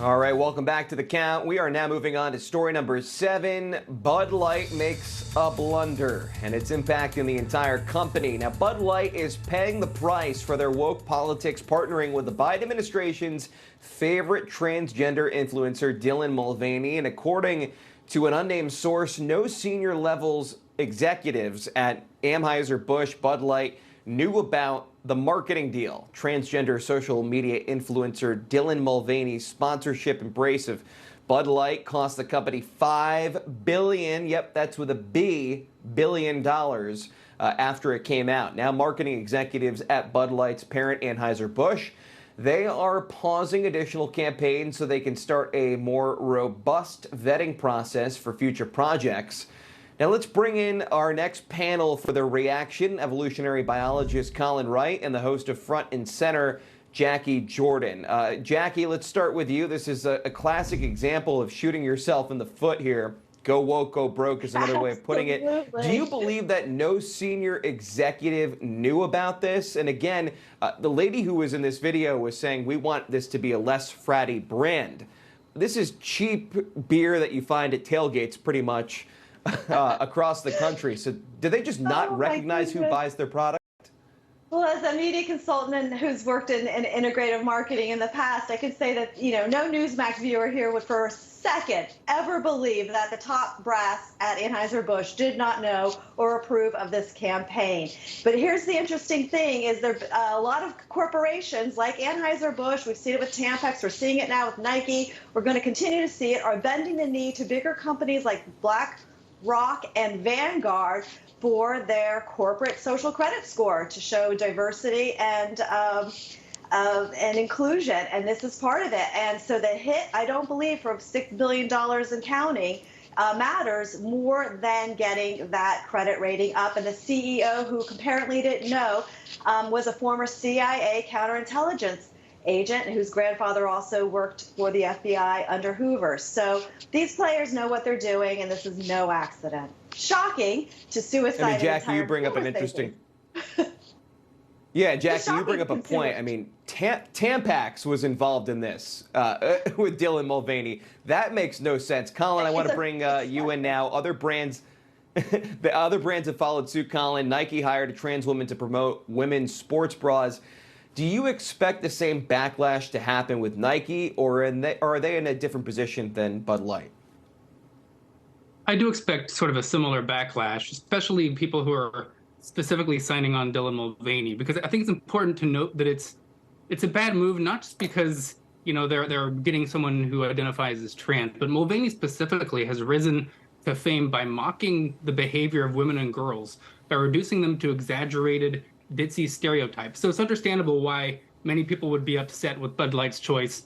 All right, welcome back to The Count. We are now moving on to story number 7. Bud Light makes a blunder, and it's impacting the entire company. Now, Bud Light is paying the price for their woke politics, partnering with the Biden administration's favorite transgender influencer, Dylan Mulvaney. And according to an unnamed source, no senior levels executives at Anheuser Busch, Bud Light, knew about the marketing deal. Transgender social media influencer Dylan Mulvaney's sponsorship embrace of Bud Light cost the company $5 billion, yep, that's with a B, billion dollars, after it came out. Now marketing executives at Bud Light's parent Anheuser Busch, they are pausing additional campaigns so they can start a more robust vetting process for future projects. Now let's bring in our next panel for their reaction, evolutionary biologist Colin Wright and the host of Front and Center, Jacquie Jordan. Jacquie, let's start with you. This is a classic example of shooting yourself in the foot here. Go woke, go broke is another way of putting it. Do you believe that no senior executive knew about this? And again, the lady who was in this video was saying, we want this to be a less fratty brand. This is cheap beer that you find at tailgates pretty much across the country. So do they just not recognize who buys their product? Well, as a media consultant who's worked in integrative marketing in the past, I can say that, no Newsmax viewer here would for a second ever believe that the top brass at Anheuser Busch did not know or approve of this campaign. But here's the interesting thing is there a lot of corporations like Anheuser Busch, we've seen it with Tampax, we're seeing it now with Nike, we're going to continue to see it, are bending the knee to bigger companies like BlackRock and Vanguard for their corporate social credit score to show diversity and inclusion, and this is part of it. And so the hit, I don't believe, from $6 billion and counting matters more than getting that credit rating up. And the CEO, who apparently didn't know, was a former CIA counterintelligence agent whose grandfather also worked for the FBI under Hoover. So these players know what they're doing, and this is no accident. Shocking to suicide. I mean, Jacquie, you bring up an interesting. Yeah, Jacquie, you bring up a point. I mean, Tampax was involved in this with Dylan Mulvaney. That makes no sense. Colin, I want to bring you in now. Other brands, the other brands have followed suit. Colin, Nike hired a trans woman to promote women's sports bras. Do you expect the same backlash to happen with Nike, or are they in a different position than Bud Light? I do expect sort of a similar backlash, especially people who are specifically signing on Dylan Mulvaney, because I think it's important to note that it's a bad move, not just because they're getting someone who identifies as trans, but Mulvaney specifically has risen to fame by mocking the behavior of women and girls, by reducing them to exaggerated, ditzy stereotypes. So it's understandable why many people would be upset with Bud Light's choice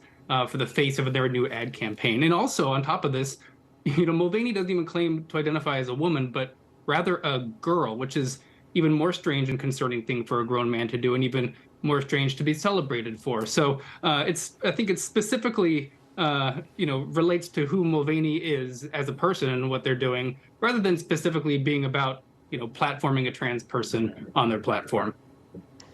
for the face of their new ad campaign. And also, on top of this, Mulvaney doesn't even claim to identify as a woman, but rather a girl, which is even more strange and concerning thing for a grown man to do, and even more strange to be celebrated for. So I think it's specifically, relates to who Mulvaney is as a person and what they're doing, rather than specifically being about, platforming a trans person on their platform.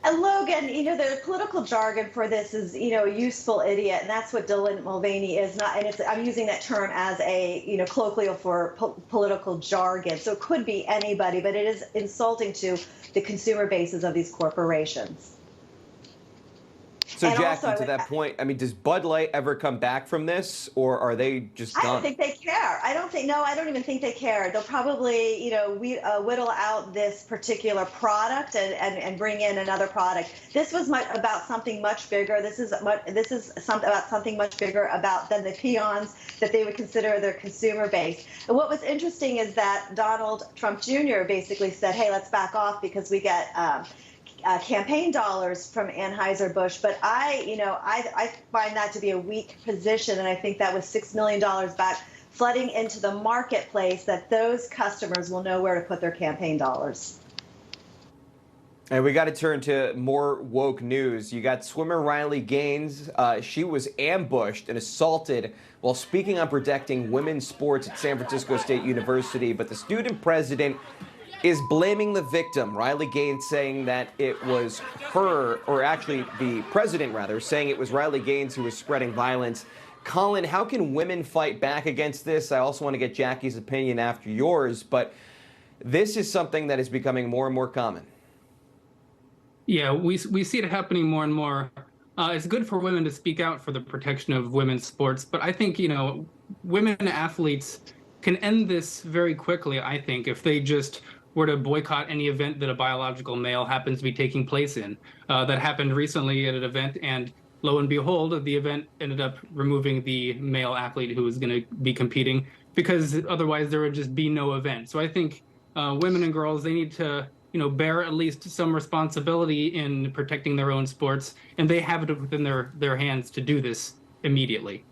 And Logan, the political jargon for this is, a useful idiot, and that's what Dylan Mulvaney is. Not, and I'm using that term as a, colloquial for political jargon. So it could be anybody, but it is insulting to the consumer bases of these corporations. So, Jacquie, to that point, I mean, does Bud Light ever come back from this, or are they just done? I don't think they care. I don't even think they care. They'll probably, whittle out this particular product and bring in another product. This was about something much bigger. This is about something much bigger than the peons that they would consider their consumer base. And what was interesting is that Donald Trump Jr. basically said, hey, let's back off because we get campaign dollars from Anheuser Busch, but I find that to be a weak position, and I think that with $6 million back flooding into the marketplace, that those customers will know where to put their campaign dollars. And we got to turn to more woke news. You got swimmer Riley Gaines. She was ambushed and assaulted while speaking on protecting women's sports at San Francisco State University, but the student president is blaming the victim. Riley Gaines saying that it was her, or actually the president rather, saying it was Riley Gaines who was spreading violence Colin, how can women fight back against this? I also want to get Jackie's opinion after yours, but this is something that is becoming more and more common. Yeah, we see it happening more and more. It's good for women to speak out for the protection of women's sports, but I think, women athletes can end this very quickly, I think, if they just were to boycott any event that a biological male happens to be taking place in. That happened recently at an event, and lo and behold, the event ended up removing the male athlete who was going to be competing, because otherwise there would just be no event. So I think women and girls, they need to bear at least some responsibility in protecting their own sports, and they have it within their hands to do this immediately.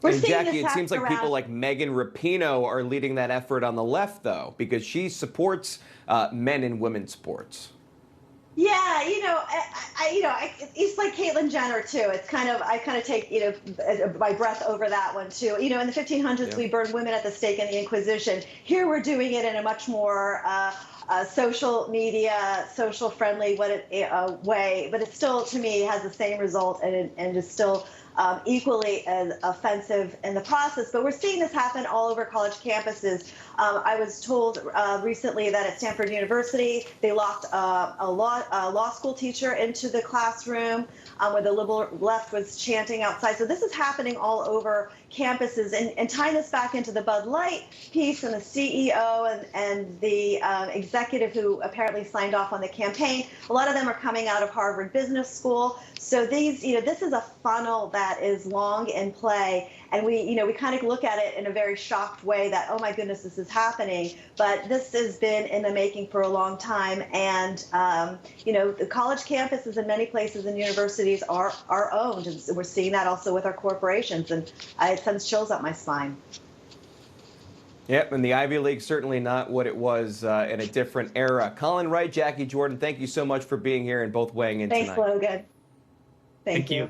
And Jackie, it seems like people like Megan Rapinoe are leading that effort on the left, though, because she supports men and women's sports. Yeah, it's like Caitlyn Jenner too. It's I kind of take my breath over that one too. In the 1500s, we burned women at the stake in the Inquisition. Here we're doing it in a much more social media, social friendly way, but it still, to me, has the same result and is still equally as offensive in the process. But we're seeing this happen all over college campuses. I was told recently that at Stanford University, they locked a law school teacher into the classroom where the liberal left was chanting outside. So this is happening all over campuses. And tying this back into the Bud Light piece and the CEO and the executive who apparently signed off on the campaign, a lot of them are coming out of Harvard Business School. So these, this is a funnel that is long in play, and we kind of look at it in a very shocked way that, oh my goodness, this is happening. But this has been in the making for a long time, and the college campuses in many places and universities are owned, and so we're seeing that also with our corporations, and it sends chills up my spine. Yep, and the Ivy League certainly not what it was in a different era. Colin Wright, Jacquie Jordan, thank you so much for being here and both weighing in tonight. Thanks, Logan. Thank you.